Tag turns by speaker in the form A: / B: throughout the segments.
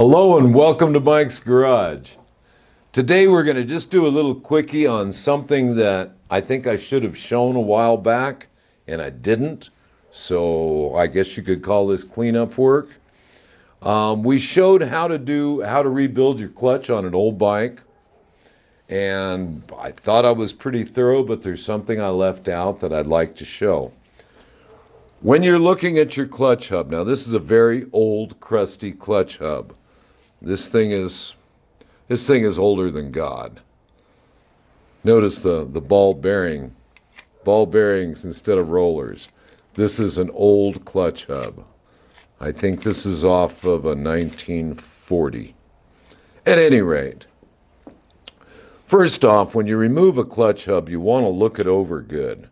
A: Hello and welcome to Mike's Garage. Today we're going to just do a little quickie on something that I think I should have shown a while back and I didn't. So I guess you could call this cleanup work. We showed how to rebuild your clutch on an old bike. And I thought I was pretty thorough, but there's something I left out that I'd like to show. When you're looking at your clutch hub, now this is a very old, crusty clutch hub. This thing is older than God. Notice the ball bearings instead of rollers. This is an old clutch hub. I think this is off of a 1940. At any rate, first off, when you remove a clutch hub, you want to look it over good.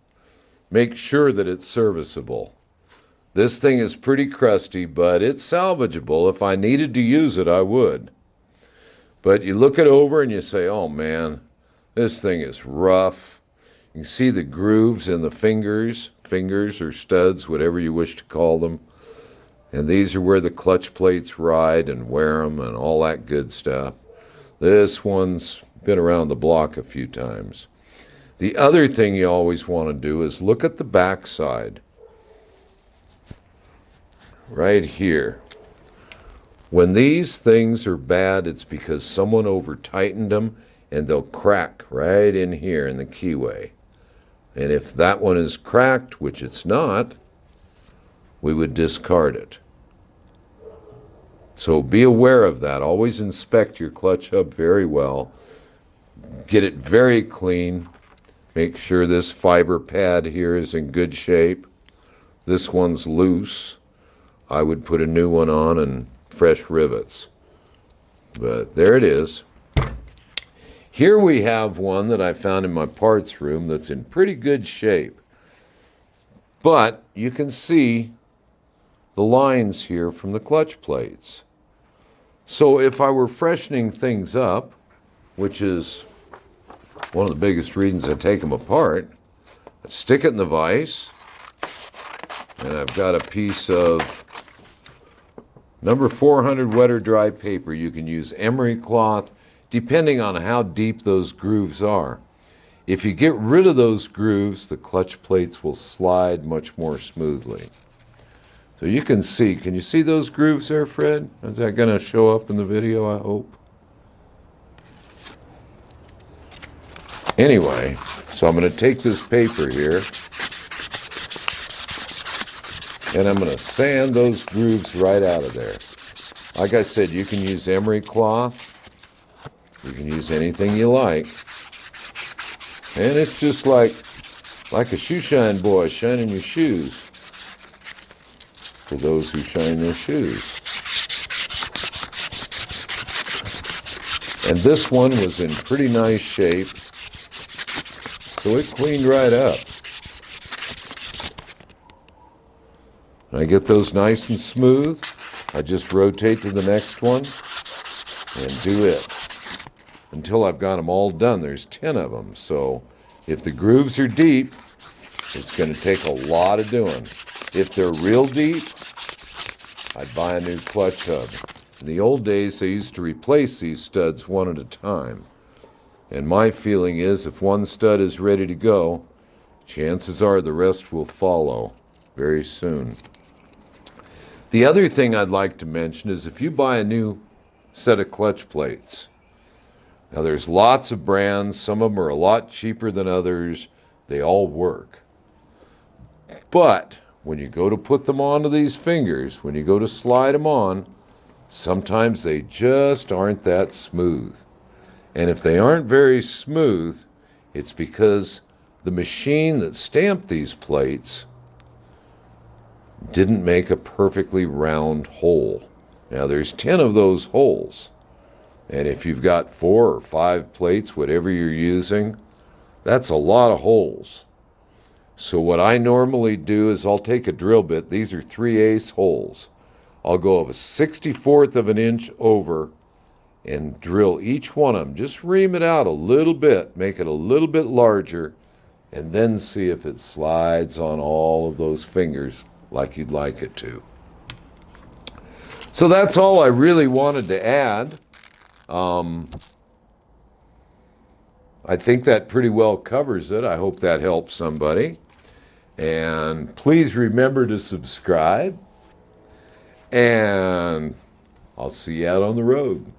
A: Make sure that it's serviceable. This thing is pretty crusty, but it's salvageable. If I needed to use it, I would. But you look it over and you say, oh man, this thing is rough. You can see the grooves in the fingers or studs, whatever you wish to call them. And these are where the clutch plates ride and wear them and all that good stuff. This one's been around the block a few times. The other thing you always want to do is look at the back side. Right here. When these things are bad, it's because someone over-tightened them and they'll crack right in here in the keyway. And if that one is cracked, which it's not, we would discard it. So be aware of that. Always inspect your clutch hub very well. Get it very clean. Make sure this fiber pad here is in good shape. This one's loose. I would put a new one on and fresh rivets. But there it is. Here we have one that I found in my parts room that's in pretty good shape. But you can see the lines here from the clutch plates. So if I were freshening things up, which is one of the biggest reasons I take them apart, I'd stick it in the vise, and I've got a piece of number 400 wet or dry paper. You can use emery cloth, depending on how deep those grooves are. If you get rid of those grooves, the clutch plates will slide much more smoothly. So you can you see those grooves there, Fred? Is that going to show up in the video, I hope? Anyway, so I'm going to take this paper here, and I'm going to sand those grooves right out of there. Like I said, you can use emery cloth. You can use anything you like. And it's just like a shoe shine boy shining your shoes. For those who shine their shoes. And this one was in pretty nice shape. So it cleaned right up. When I get those nice and smooth, I just rotate to the next one and do it until I've got them all done. There's 10 of them, so if the grooves are deep, it's going to take a lot of doing. If they're real deep, I'd buy a new clutch hub. In the old days, they used to replace these studs one at a time. And my feeling is if one stud is ready to go, chances are the rest will follow very soon. The other thing I'd like to mention is if you buy a new set of clutch plates, now there's lots of brands, some of them are a lot cheaper than others, they all work. But when you go to put them onto these fingers, when you go to slide them on, sometimes they just aren't that smooth. And if they aren't very smooth, it's because the machine that stamped these plates didn't make a perfectly round hole. Now there's 10 of those holes. And if you've got 4 or 5 plates, whatever you're using, that's a lot of holes. So what I normally do is I'll take a drill bit. These are 3/8 holes. I'll go of a 1/64 of an inch over and drill each one of them. Just ream it out a little bit, make it a little bit larger, and then see if it slides on all of those fingers like you'd like it to. So that's all I really wanted to add. I think that pretty well covers it. I hope that helps somebody. And please remember to subscribe. And I'll see you out on the road.